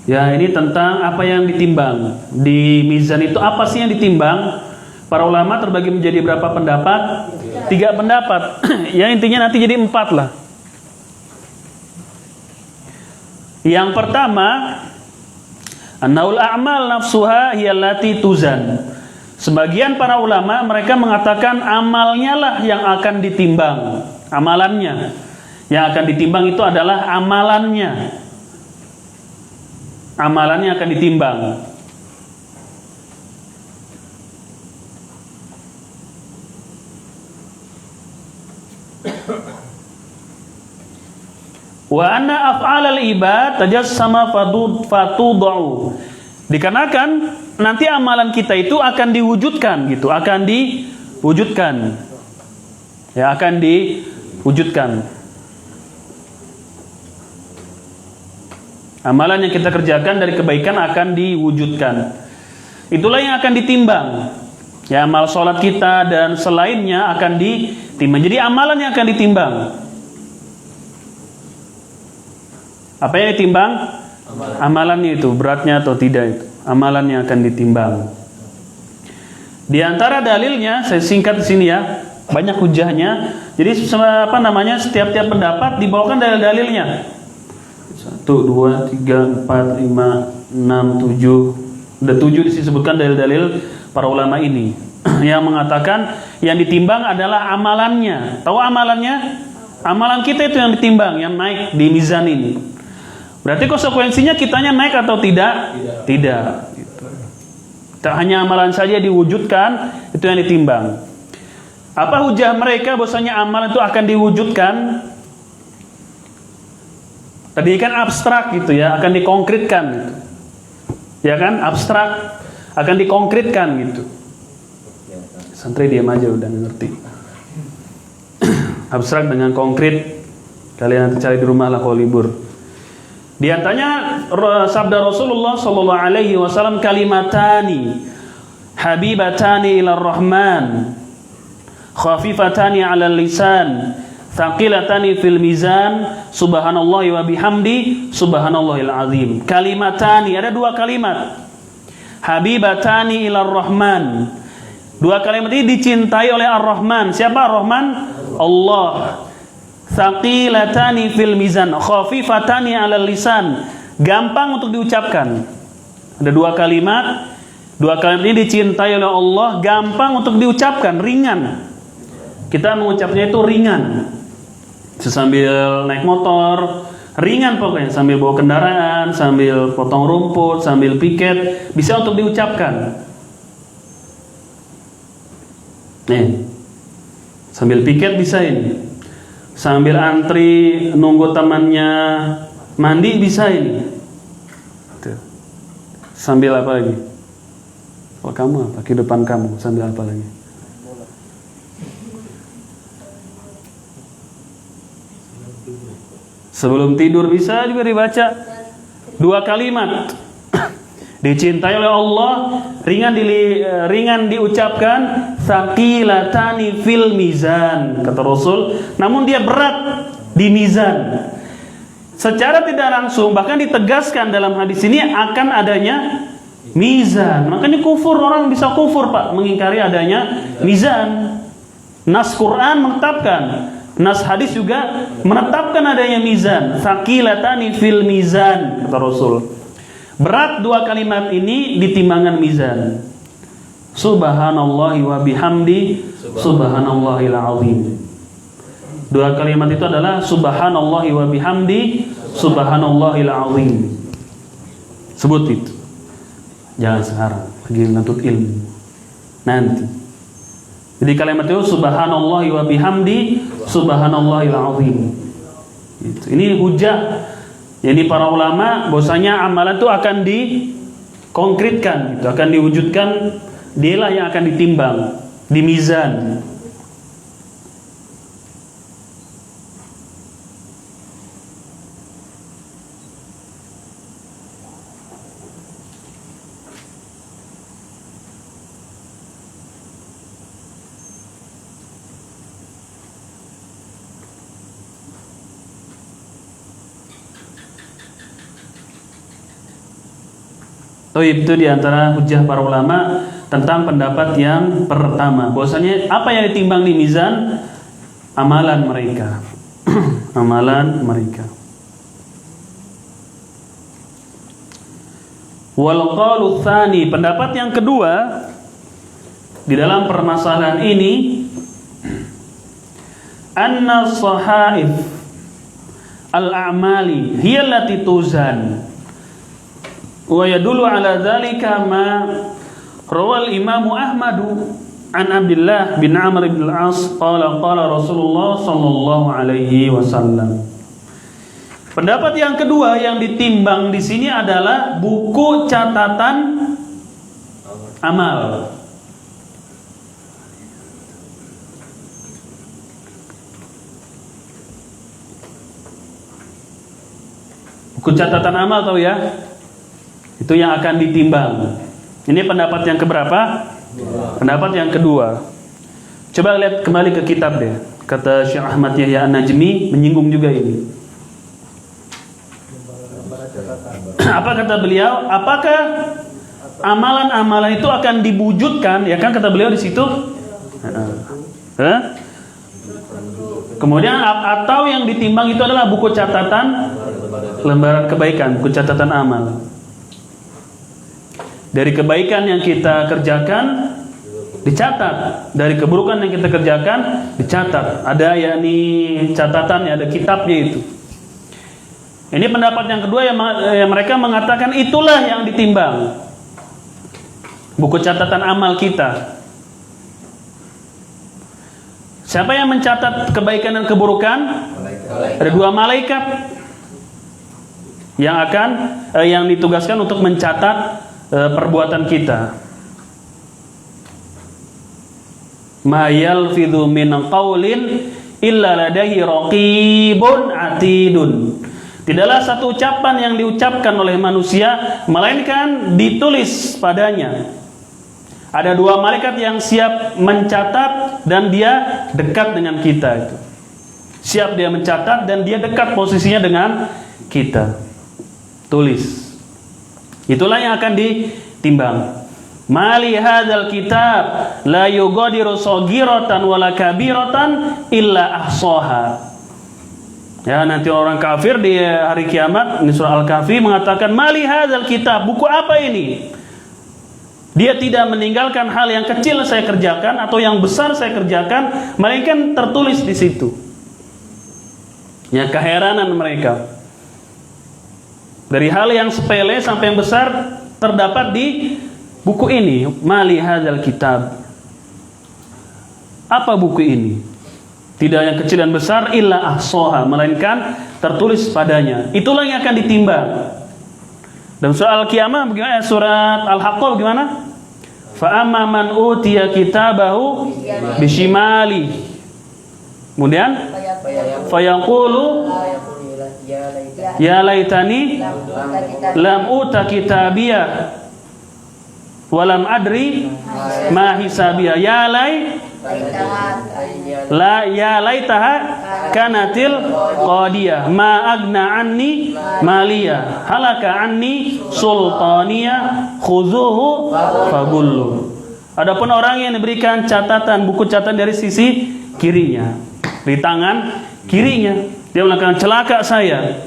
Ya, ini tentang apa yang ditimbang. Di mizan itu apa sih yang ditimbang? Para ulama terbagi menjadi berapa pendapat? 3 pendapat. Ya, intinya nanti jadi 4 lah. Yang pertama, annaul a'mal nafsuha hiyallati tuzan. Sebagian para ulama mereka mengatakan amalnya lah yang akan ditimbang. Amalannya. Yang akan ditimbang itu adalah amalannya. Amalannya akan ditimbang. Wa anna af'alal ibad tajassama fatudau. Dikarenakan nanti amalan kita itu akan diwujudkan gitu, akan diwujudkan. Ya, akan diwujudkan. Amalan yang kita kerjakan dari kebaikan akan diwujudkan. Itulah yang akan ditimbang. Ya, amal sholat kita dan selainnya akan ditimbang. Jadi amalan yang akan ditimbang. Apa yang ditimbang? Amalannya itu, beratnya atau tidak itu. Amalan yang akan ditimbang. Di antara dalilnya, saya singkat di sini ya, banyak hujahnya. Jadi setiap pendapat dibawakan dalil-dalilnya. 1, 2, 3, 4, 5, 6, 7. Ada 7 disebutkan dalil-dalil para ulama ini yang mengatakan yang ditimbang adalah amalannya. Tahu amalannya? Amalan kita itu yang ditimbang, yang naik di mizan ini. Berarti konsekuensinya kitanya naik atau tidak? Tidak. Tak hanya amalan saja diwujudkan, itu yang ditimbang. Apa hujah mereka bahwasanya amalan itu akan diwujudkan? Tadi kan abstrak gitu ya, akan dikonkretkan gitu. Ya kan, abstrak akan dikonkretkan gitu. Santri diam aja udah ngerti. Abstrak dengan konkret, kalian nanti cari di rumah lah kalau libur. Di antaranya sabda Rasulullah sallallahu alaihi wasallam, kalimatani habibatani ilar rahman khafifatani 'alal lisan thaqilatani fil mizan subhanallahi wa bihamdi subhanallahil azim. Kalimatani, ada 2 kalimat. Habibatani ilar rahman. 2 kalimat ini dicintai oleh Ar-Rahman. Siapa Ar-Rahman? Allah. Thaqilatani fil mizan khafifatani 'alal lisan. Gampang untuk diucapkan. Ada 2 kalimat. 2 kalimat ini dicintai oleh Allah, gampang untuk diucapkan, ringan. Kita mengucapnya itu ringan. Sambil naik motor, ringan pokoknya, sambil bawa kendaraan, sambil potong rumput, sambil piket, bisa untuk diucapkan. Nih. Sambil piket bisa ini. Sambil antri nunggu temannya mandi bisa ini. Tuh. Sambil apa lagi? Kalau kamu apa? Kehidupan kamu sambil apa lagi? Sebelum tidur bisa juga dibaca. 2 kalimat. Dicintai oleh Allah, ringan diucapkan, thaqilatani fil mizan, kata Rasul, namun dia berat di mizan. Secara tidak langsung bahkan ditegaskan dalam hadis ini akan adanya mizan. Makanya kufur, orang bisa kufur Pak mengingkari adanya mizan. Nas Quran menetapkan, nas hadis juga menetapkan adanya mizan. Tsaqilatani fil mizan, kata Rasul. Berat dua kalimat ini di timbangan mizan. Subhanallahi wa bihamdi subhanallahil azim. Dua kalimat itu adalah subhanallahi wa bihamdi subhanallahil azim. Sebut itu. Jangan sekarang, pergi menuntut ilmu. Nanti. Jadi kalimat itu subhanallahi wa bihamdi subhanallahil azim. Ini hujah. Jadi para ulama bahwasanya amalan itu akan dikonkretkan, gitu, akan diwujudkan, dialah yang akan ditimbang di mizan. Itu diantara hujah para ulama tentang pendapat yang pertama, bahwasanya apa yang ditimbang di mizan amalan mereka. Amalan mereka. Wal qalu tsani, pendapat yang kedua di dalam permasalahan ini, anna sahaif al-a'mali hiya allati tuzan. Wa yadullu ala dzalika ma rawal Imam Ahmad an Abdullah bin Amr bin al-As qala qala Rasulullah sallallahu alaihi wasallam. Pendapat yang kedua yang ditimbang di sini adalah buku catatan amal. Buku catatan amal tahu ya? Itu yang akan ditimbang. Ini pendapat yang keberapa? Pendapat yang kedua. Coba lihat kembali ke kitab deh. Kata Syekh Ahmad Yahya An-Najmi menyinggung juga ini. Apa kata beliau? Apakah amalan-amalan itu akan diwujudkan? Ya kan kata beliau di situ. Kemudian atau yang ditimbang itu adalah buku catatan lembaran kebaikan, buku catatan amal. Dari kebaikan yang kita kerjakan dicatat, dari keburukan yang kita kerjakan dicatat. Ada yakni catatannya, ada kitabnya itu. Ini pendapat yang kedua yang mereka mengatakan itulah yang ditimbang. Buku catatan amal kita. Siapa yang mencatat kebaikan dan keburukan? Ada dua malaikat yang ditugaskan untuk mencatat perbuatan kita. Ma yalfidhu min qaulin illa ladaihi raqibun atidun. Tidaklah satu ucapan yang diucapkan oleh manusia melainkan ditulis padanya. Ada dua malaikat yang siap mencatat dan dia dekat dengan kita itu. Siap dia mencatat dan dia dekat posisinya dengan kita. Tulis. Itulah yang akan ditimbang. Mali hadzal kitab la yughadiru shaghiratan wala kabiratan illa ahsaha. Ya, nanti orang kafir di hari kiamat, ini surah Al-Kahfi mengatakan mali hadzal kitab, buku apa ini? Dia tidak meninggalkan hal yang kecil saya kerjakan atau yang besar saya kerjakan, melainkan tertulis di situ. Ya, keheranan mereka. Dari hal yang sepele sampai yang besar terdapat di buku ini. Mali hadzal kitab. Apa buku ini? Tidak yang kecil dan besar illa ahsaha, melainkan tertulis padanya. Itulah yang akan ditimbang. Dan surah Al-Qiyamah bagaimana? Surat Al-Haqqah bagaimana? Fa amma man utiya kitabahu bishimali. Kemudian fayaqulu ya laitani lam uta kitabiyah walam adri ma hisabiya ya laitaha kanatil qadiyah ma agna anni maliya halaka anni sultaniya khuzuhu fagullu. Adapun orang yang diberikan catatan, buku catatan dari sisi kirinya, di tangan kirinya, dia melakukan celaka saya,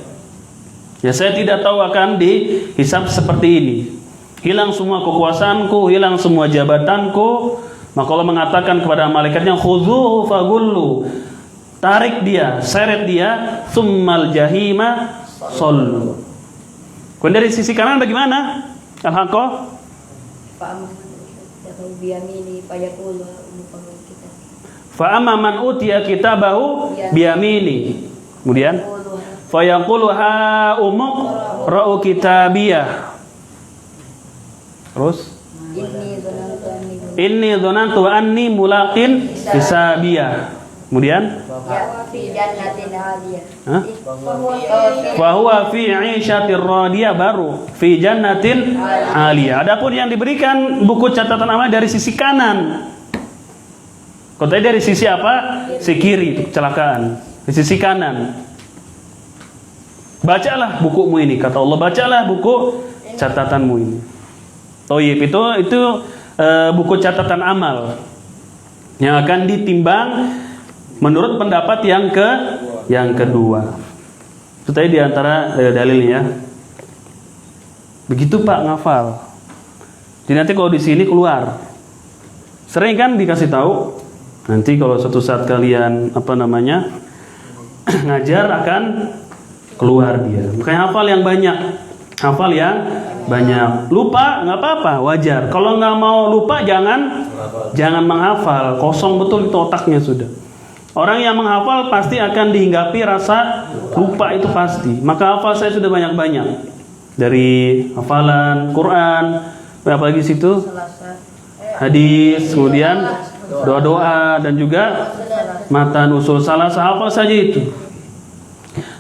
ya saya tidak tahu akan dihisab seperti ini. Hilang semua kekuasaanku, hilang semua jabatanku. Maka Allah mengatakan kepada malaikatnya, khuzuhu fagullu, tarik dia, seret dia, tsummal jahima sallu. Kemudian dari sisi kanan bagaimana? Al-Haqqah Fa'amma man utiya kitabahu biyamini. Kemudian fayaqulu ha umqra'u kitabiyah. Terus inni dzanantu anni mulaqin hisabiyah. Kemudian wa huwa fi 'ishatir radiyah, baru fi jannatin 'aliyah. Adapun yang diberikan buku catatan amal dari sisi kanan, katanya dari sisi apa? Si kiri, kecelakaan. Di sisi kanan, bacalah bukumu ini, kata Allah, bacalah buku catatanmu ini. Toyib, itu buku catatan amal yang akan ditimbang menurut pendapat yang kedua. Itu tadi diantara dalilnya. Begitu Pak ngafal. Jadi nanti kalau di sini keluar, sering kan dikasih tahu. Nanti kalau suatu saat kalian ngajar akan keluar dia. Makanya hafal yang banyak. Hafal yang banyak. Lupa nggak apa-apa, wajar. Kalau nggak mau lupa jangan menghafal. Kosong betul itu otaknya sudah. Orang yang menghafal pasti akan dihinggapi rasa lupa, itu pasti. Maka hafal saya sudah banyak-banyak. Dari hafalan Quran, apalagi situ hadis, kemudian doa-doa, dan juga matan usul salasah, hafal saja itu.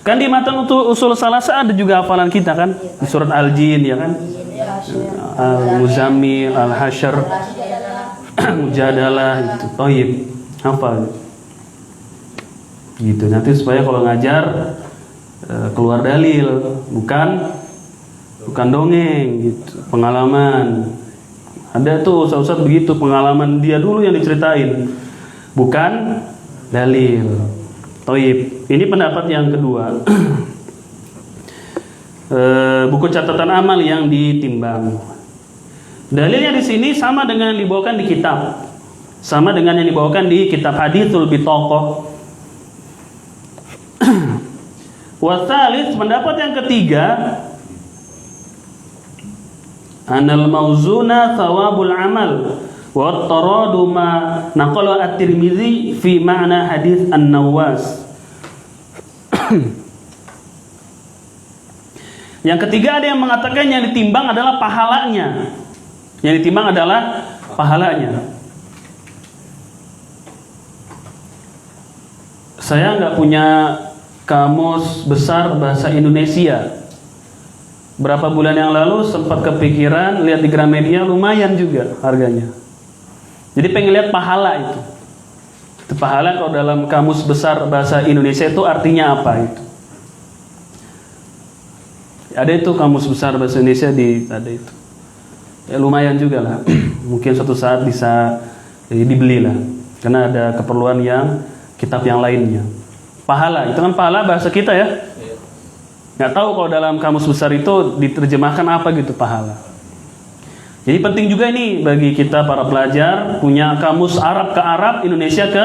Kan di matan usul salasah ada juga hafalan kita kan, di surat Al-Jin ya kan, Al-Muzammil, Al-Hasyr, Mujadalah itu. Thayyib, hafal. Gitu, nanti supaya kalau ngajar keluar dalil, bukan dongeng gitu, pengalaman. Ada tuh ustaz-ustaz begitu, pengalaman dia dulu yang diceritain, bukan dalil. Thayyib. Ini pendapat yang kedua. Buku catatan amal yang ditimbang. Dalilnya di sini sama dengan yang dibawakan di kitab. Sama dengan yang dibawakan di kitab Haditsul Bitaqah. Wasalis, pendapat yang ketiga, anal mauzuna thawabul amal wa taradu ma naqala at-Tirmidzi fi ma'na hadis An-Nawas. Yang ketiga ada yang mengatakan yang ditimbang adalah pahalanya. Yang ditimbang adalah pahalanya. Saya nggak punya kamus besar bahasa Indonesia. Berapa bulan yang lalu sempat kepikiran, lihat di Gramedia, lumayan juga harganya. Jadi pengen lihat pahala itu. Itu pahala kalau dalam kamus besar bahasa Indonesia itu artinya apa itu. Ada itu kamus besar bahasa Indonesia ada itu. Ya lumayan juga lah. Mungkin suatu saat bisa dibeli lah. Karena ada keperluan yang kitab yang lainnya. Pahala, itu kan pahala bahasa kita ya. Nggak tahu kalau dalam kamus besar itu diterjemahkan apa gitu pahala. Jadi penting juga ini bagi kita para pelajar punya kamus Arab ke Arab, Indonesia ke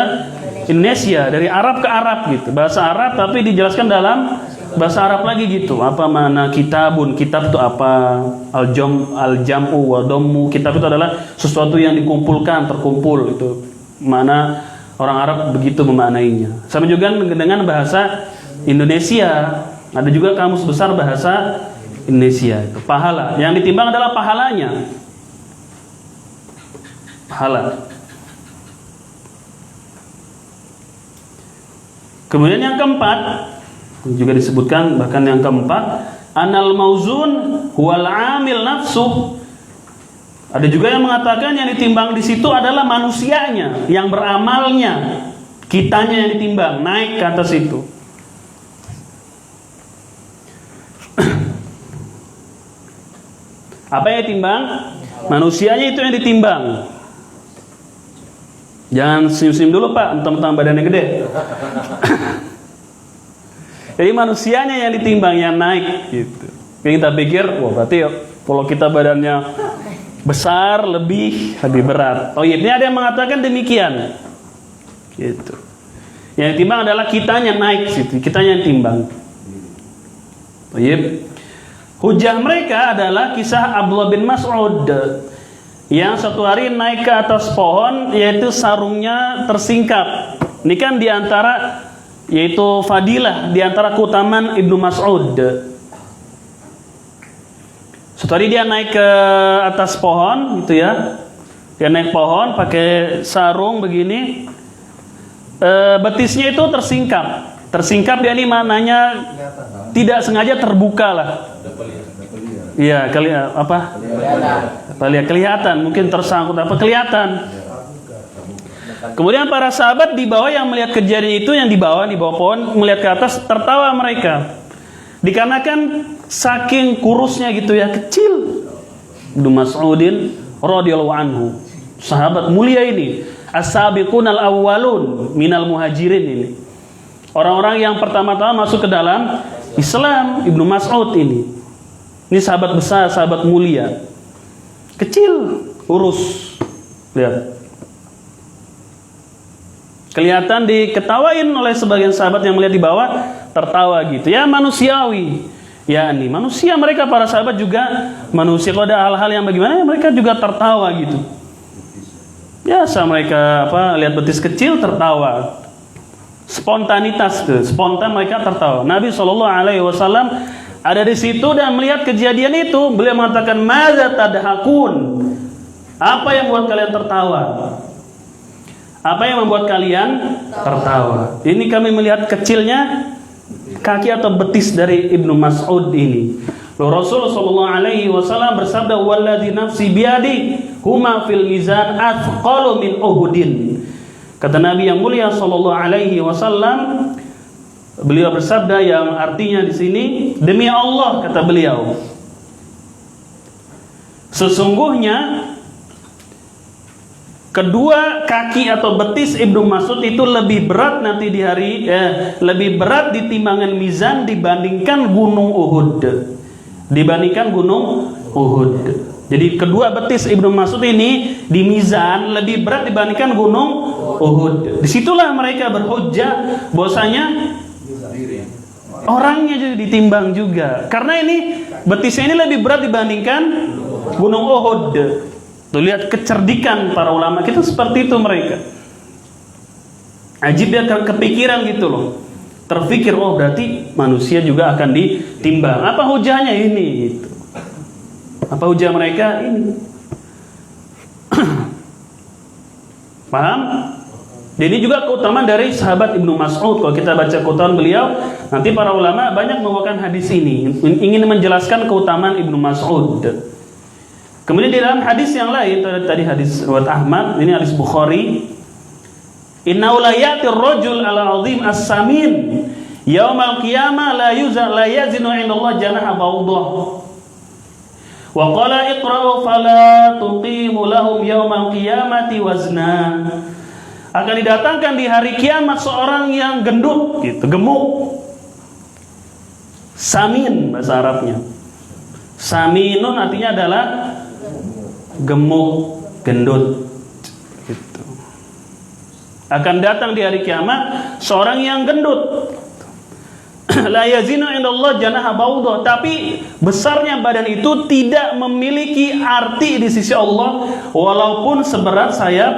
Indonesia, dari Arab ke Arab gitu. Bahasa Arab tapi dijelaskan dalam bahasa Arab lagi gitu. Apa mana kitabun? Kitab itu apa? Al-jam'u wa dhammu. Kitab itu adalah sesuatu yang dikumpulkan, terkumpul itu. Mana orang Arab begitu memaknainya. Sama juga dengan bahasa Indonesia. Ada juga kamus besar bahasa Indonesia itu pahala. Yang ditimbang adalah pahalanya. Pahala. Kemudian yang keempat juga disebutkan, bahkan yang keempat, anal mauzun huwal amil nafsu Ada juga yang mengatakan yang ditimbang di situ adalah manusianya, yang beramalnya. Kitanya yang ditimbang, naik ke atas itu. Apa yang ditimbang? Manusianya itu yang ditimbang. Jangan senyum-senyum dulu Pak, mentang-mentang badannya gede. Jadi manusianya yang ditimbang, yang naik gitu. Kita pikir, wah berarti kalau kita badannya besar lebih berat. Oh iya, ini ada yang mengatakan demikian. Gitu. Yang ditimbang adalah kitanya naik situ, kitanya yang timbang. Oh iya. Hujah mereka adalah kisah Abdullah bin Mas'ud yang satu hari naik ke atas pohon, yaitu sarungnya tersingkap. Ini kan diantara, yaitu fadilah, diantara keutamaan Ibnu Mas'ud. Satu hari dia naik ke atas pohon, gitu ya. Dia naik pohon pakai sarung begini. Betisnya itu tersingkap. Tersingkap dia ini maknanya tidak sengaja terbuka lah. Iya, kelihatan, mungkin tersangkut apa kelihatan. Kemudian para sahabat di bawah yang melihat kejadian itu, yang di bawah pohon melihat ke atas, tertawa mereka. Dikarenakan saking kurusnya gitu ya, kecil. Ibnu Mas'udin radhiyallahu anhu, sahabat mulia ini, as-sabiqunal awwalun minal muhajirin ini. Orang-orang yang pertama-tama masuk ke dalam Islam, Ibnu Mas'ud ini. Ini sahabat besar, sahabat mulia. Kecil, urus. Lihat. Kelihatan diketawain oleh sebagian sahabat yang melihat di bawah, tertawa gitu. Ya manusiawi. Ya ini manusia, mereka para sahabat juga manusia. Kalau ada hal-hal yang bagaimana, mereka juga tertawa gitu. Biasa mereka lihat betis kecil tertawa. Spontanitas tuh, spontan mereka tertawa. Nabi SAW ada di situ dan melihat kejadian itu, beliau mengatakan, "Madza tadhakun?" Apa yang membuat kalian tertawa? Apa yang membuat kalian tertawa? Ini kami melihat kecilnya kaki atau betis dari Ibnu Mas'ud ini. Rasul sallallahu alaihi wasallam bersabda, "Walladzi nafsi biyadi, huma fil mizan athqalu min Uhudin." Kata Nabi yang mulia sallallahu alaihi wasallam, beliau bersabda yang artinya di sini, demi Allah kata beliau, sesungguhnya kedua kaki atau betis Ibnu Mas'ud itu lebih berat nanti di hari lebih berat di timbangan mizan dibandingkan gunung Uhud. Dibandingkan gunung Uhud. Jadi kedua betis Ibnu Mas'ud ini di mizan lebih berat dibandingkan gunung Uhud. Disitulah mereka berhujjah bahwasanya orangnya jadi ditimbang juga. Karena ini betisnya ini lebih berat dibandingkan gunung Uhud. Tuh lihat kecerdikan para ulama kita seperti itu mereka. Ajib dia kepikiran gitu loh. Terpikir, oh berarti manusia juga akan ditimbang. Apa hujahnya ini? Gitu. Apa hujah mereka ini? Paham? Jadi juga keutamaan dari sahabat Ibnu Mas'ud. Kalau kita baca keutamaan beliau, nanti para ulama banyak membawakan hadis ini, ingin menjelaskan keutamaan Ibnu Mas'ud. Kemudian di dalam hadis yang lain, tadi hadis riwayat Ahmad, ini hadis Bukhari. Inna la ya'tir rajul al-'azim as-samin yaumal qiyamah la yazinu 'indallah janaha bawdah. Wa qala iqra'u fala tuqimu lahum yaumal qiyamati wazna. Akan didatangkan di hari kiamat seorang yang gendut gitu, gemuk. Samin bahasa Arabnya. Saminun artinya adalah gemuk, gendut gitu. Akan datang di hari kiamat seorang yang gendut. La yazinu indallah janaha bawdah, tapi besarnya badan itu tidak memiliki arti di sisi Allah walaupun seberat sayap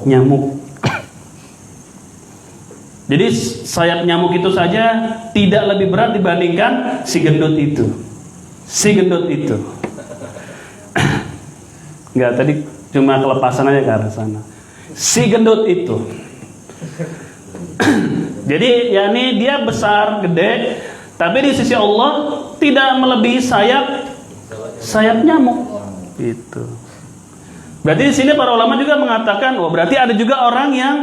nyamuk. Jadi sayap nyamuk itu saja tidak lebih berat dibandingkan si gendut itu. Si gendut itu. Enggak, tadi cuma kelepasan aja ke arah sana. Si gendut itu. Jadi yakni dia besar, gede, tapi di sisi Allah tidak melebihi sayap nyamuk. Itu. Berarti di sini para ulama juga mengatakan, oh berarti ada juga orang yang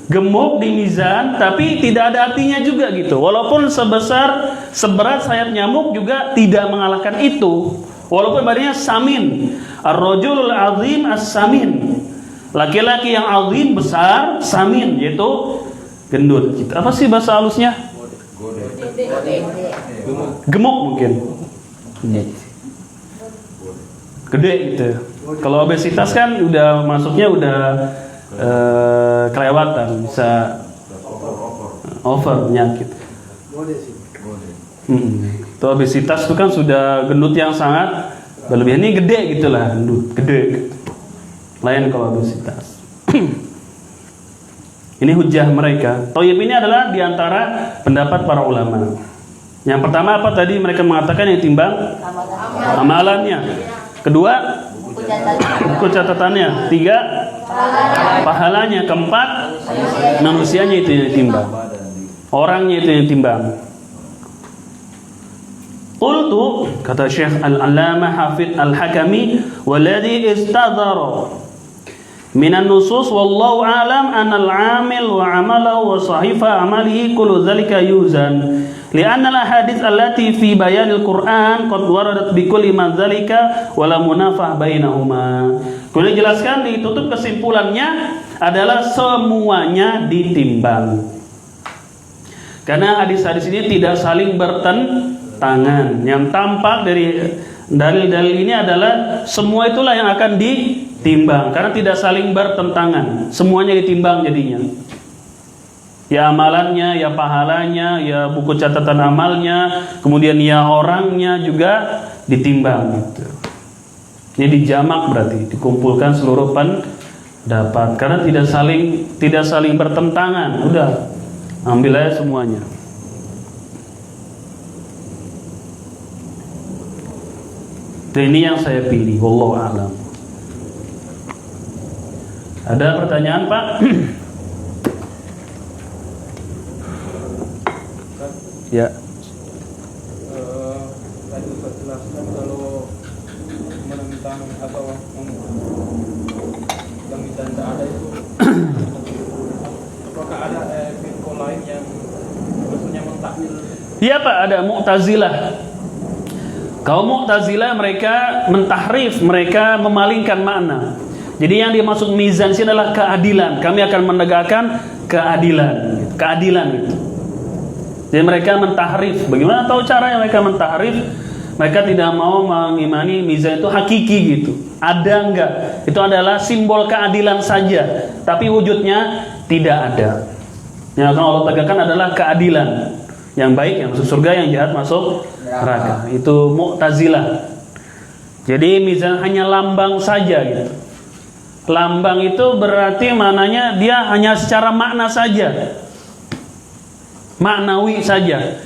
gemuk di mizan tapi tidak ada artinya juga gitu. Walaupun seberat sayap nyamuk juga tidak mengalahkan itu. Walaupun badannya samin. Ar-rajulul azim as-samin. Laki-laki yang azim besar, samin yaitu gendut. Gitu. Apa sih bahasa halusnya? Gemuk mungkin. Gede gitu. Kalau obesitas kan udah masuknya udah kelewatan, bisa over penyakit. Itu obesitas itu kan sudah gendut yang sangat berlebihan. Ini gede gitulah, gendut, gede. Lain kalau obesitas. Ini hujah mereka. Thayyib ini adalah diantara pendapat para ulama. Yang pertama apa tadi mereka mengatakan yang timbang amalannya. Kedua buku catatannya. Tiga pahalanya. Keempat manusianya itu yang ditimbang, orangnya itu yang ditimbang. Qultu, kata Syekh Al-Allamah Hafidh Al-Hakami, walladhi istadhara minan nusus wallahu alam anal amil wa amalahu wa sahifa amalihi kullu dhalika yuzan li'anna al-hadits allati fi bayanil Qur'an qad waradat bi kulli man dhalika wala munafah bainahuma. Kemudian jelaskan, ditutup kesimpulannya adalah semuanya ditimbang. Karena hadis-hadis ini tidak saling bertentangan. Yang tampak dari dalil-dalil ini adalah semua itulah yang akan ditimbang karena tidak saling bertentangan. Semuanya ditimbang jadinya. Ya amalannya, ya pahalanya, ya buku catatan amalnya, kemudian ya orangnya juga ditimbang gitu. Ini dijamak berarti dikumpulkan seluruh pendapat karena tidak saling bertentangan. Udah ambil aja semuanya. Dan ini yang saya pilih, wallahu a'lam. Ada pertanyaan, Pak? Ya. Tadi Ustaz jelaskan kalau menentang atau yang tidak ada itu, apakah ada firqa lain yang maksudnya mentakwil? Iya Pak, ada Mu'tazilah. Kaum Mu'tazilah mereka mentahrif, mereka memalingkan makna. Jadi yang dimaksud mizan sini adalah keadilan. Kami akan menegakkan keadilan. Keadilan itu. Jadi mereka mentahrif. Bagaimana tahu caranya mereka mentahrif? Mereka tidak mau mengimani mizan itu hakiki gitu. Ada enggak? Itu adalah simbol keadilan saja, tapi wujudnya tidak ada. Yang akan Allah tegakkan adalah keadilan. Yang baik yang masuk surga, yang jahat masuk neraka. Itu Mu'tazilah. Jadi mizan hanya lambang saja gitu. Lambang itu berarti maknanya dia hanya secara makna saja. Maknawi saja.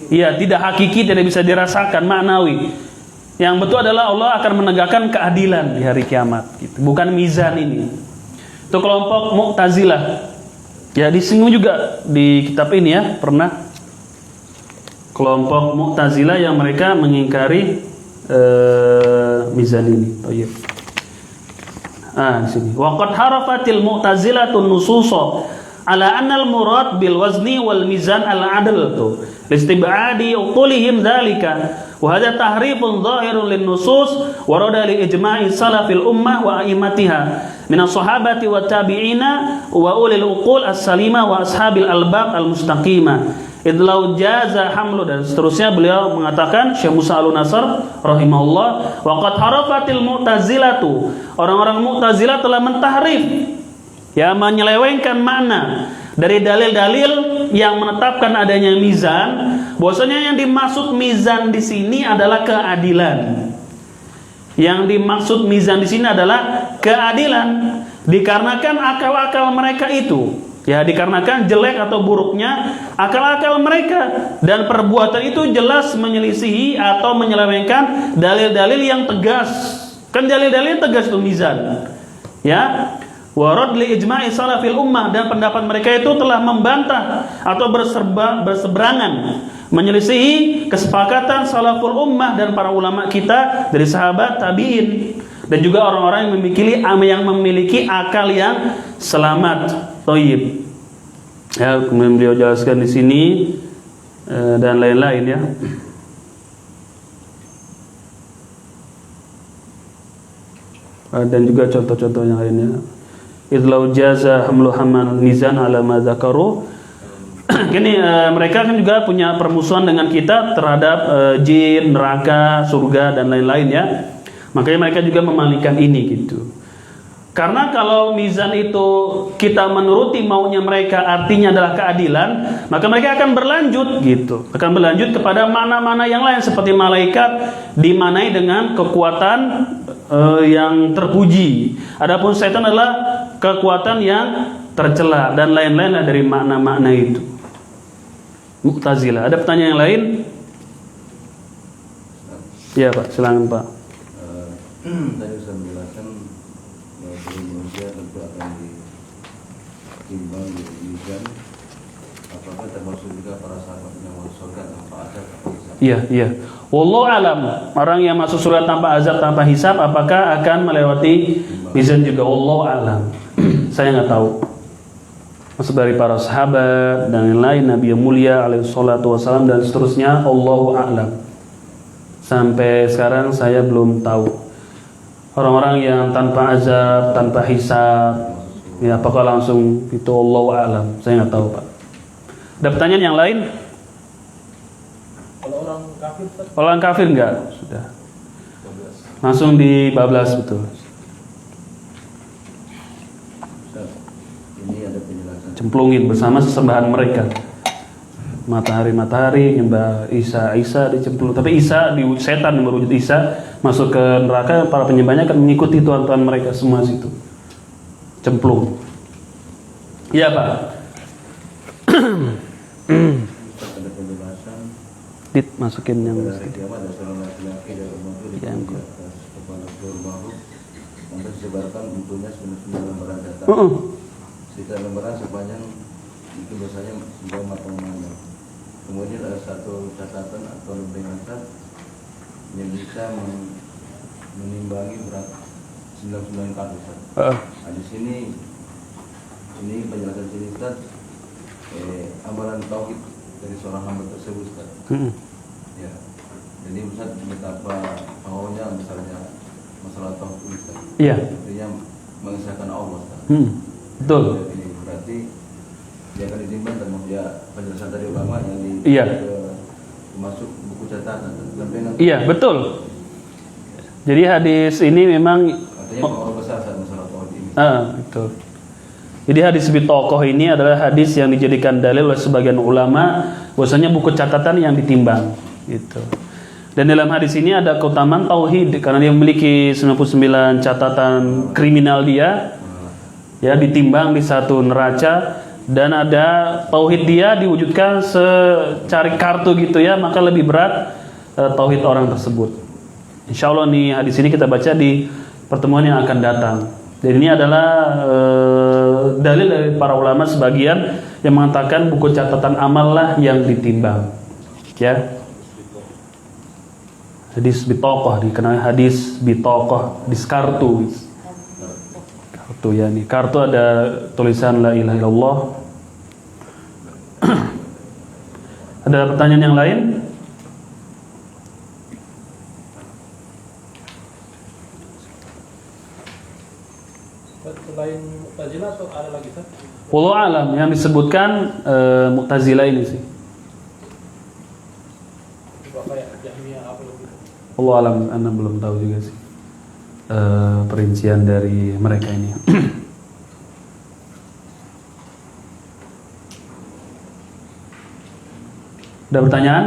Iya, tidak hakiki, tidak bisa dirasakan, maknawi. Yang betul adalah Allah akan menegakkan keadilan di hari kiamat gitu. Bukan mizan ini. Itu kelompok Mu'tazilah. Ya disinggung juga di kitab ini ya, pernah. Kelompok Mu'tazilah yang mereka mengingkari mizan ini. Thayyib. Di sini. Waqad harafatil Mu'tazilatun nususa ala anna al-murad bil wazni wal mizan al-adl tu listibadi uqulihim dzalika wa hadha tahrifun dhahirun lin nusus wa rada li ijma'i salafil ummah wa a'immatiha min as-sahabati wa tabi'ina wa ulil uqul as-salima wa ashabil albab al-mustaqimah idlau jaza hamlu, dan seterusnya. Beliau mengatakan, Syekh Musa Al-Nasr rahimahullah, waqad harafatil mu'tazilatu, orang-orang Mu'tazilah telah mentahrif, ya, menyelewengkan makna dari dalil-dalil yang menetapkan adanya mizan, bahwasanya yang dimaksud mizan di sini adalah keadilan. Yang dimaksud mizan di sini adalah keadilan, dikarenakan akal-akal mereka itu, ya, dikarenakan jelek atau buruknya akal-akal mereka, dan perbuatan itu jelas menyelisihi atau menyelewengkan dalil-dalil yang tegas. Kan dalil-dalil tegas itu mizan, ya. Warad li ijma'i salafil ummah, dan pendapat mereka itu telah membantah atau berseberangan, menyelisihi kesepakatan salaful ummah dan para ulama kita dari sahabat tabi'in. Dan juga orang-orang yang memiliki akal yang selamat, thayyib. Ya, kemudian beliau jelaskan di sini dan lain-lain ya. Dan juga contoh-contoh yang lainnya. Idlau jaza hamlu hamal mizan ala ma dzakaru. Kini mereka kan juga punya permusuhan dengan kita terhadap jin, neraka, surga dan lain-lain ya. Makanya mereka juga memalingkan ini gitu. Karena kalau mizan itu kita menuruti maunya mereka, artinya adalah keadilan, maka mereka akan berlanjut gitu. Akan berlanjut kepada mana-mana yang lain seperti malaikat dimanai dengan kekuatan yang terpuji. Adapun setan adalah kekuatan yang tercela dan lain-lain dari makna-makna itu. Mu'tazilah. Ada pertanyaan yang lain? Ya Pak, silakan Pak. Tadi saya menjelaskan bahwa manusia tentu akan ditimbang di mizan. Apakah termasuk juga para sahabat yang masuk surga tanpa azab? Iya. Wallahu alam. Orang yang masuk surga tanpa azab, tanpa hisab, apakah akan melewati mizan juga? Wallahu alam. Saya nggak tahu. Masuk dari para sahabat dan yang lain, Nabi yang mulia alaihi salatu wasallam dan seterusnya, Allahu a'lam. Sampai sekarang saya belum tahu. Orang-orang yang tanpa azab, tanpa hisab, ya apakah langsung itu, Allahu a'lam. Saya nggak tahu Pak. Ada pertanyaan yang lain? Kalau orang kafir, Orang kafir enggak? Sudah. Langsung dibablas betul. Ini ada penjelasan. Cemplungin bersama sesembahan mereka. Matahari nyembah Isa dicemplung. Tapi Isa setan yang berwujud Isa masuk ke neraka, para penyembahnya akan mengikuti tuhan-tuhan mereka semua situ. Cemplung. Iya Pak. Ada penjelasan. Masukin yang Pada hari kiamat ada seorang laki-laki dari umatku di atas kepala seluruh makhluk, maka disebarkan bentuknya 99 lembaran data. Setiap lembaran sepanjang itu biasanya sebuah mata memandang. Kemudian ada satu catatan atau lempengan cat yang bisa menimbangi berat 99 kardus. Nah, di sini ini penjelasan sini Ustaz, amalan tauhid dari seorang hamba tersebut Ustaz. Ya. Jadi Ustaz betapa awalnya misalnya masalah tauhid Ustaz. Iya. Artinya mengesahkan Allah Ustaz. Betul. Jadi berarti dia akan ditimbang dan dia penjelasan dari ulama yang Iya. masuk buku catatan dan Iya, betul. Jadi hadis ini memang artinya pengaruh besar saat masalah tauhid ini. betul. Jadi hadis bitokoh ini adalah hadis yang dijadikan dalil oleh sebagian ulama bahwasanya buku catatan yang ditimbang gitu. Dan dalam hadis ini ada keutamaan tauhid karena dia memiliki 99 catatan kriminal dia ya ditimbang di satu neraca, dan ada tauhid dia diwujudkan secari kartu gitu ya, maka lebih berat tauhid orang tersebut. Insya Allah nih hadis ini kita baca di pertemuan yang akan datang. Dan ini adalah dalil dari para ulama sebagian yang mengatakan buku catatan amal lah yang ditimbang. Ya. Hadis bitokoh dikenal hadis bitokoh, hadis kartu. Kartu ya nih. Kartu ada tulisan la ilaha illallah. Ada pertanyaan yang lain? selain Mu'tazilah atau ada lagi Ustaz? Wallahu alam, yang disebutkan Mu'tazilah ini sih. Coba kayak Jahmiyah apa lebih? Wallahu alam, anda belum tahu juga sih perincian dari mereka ini. Ada pertanyaan?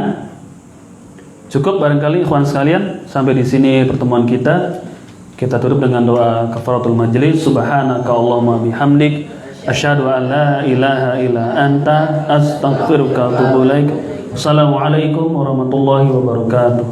Cukup barangkali ikhwan sekalian, sampai di sini pertemuan kita. Kita tutup dengan doa kafaratul majlis. Subhanaka Allahumma bihamdik, asyhadu an la ilaha illa anta, astaghfiruka wa atubu ilaik. Assalamualaikum warahmatullahi wabarakatuh.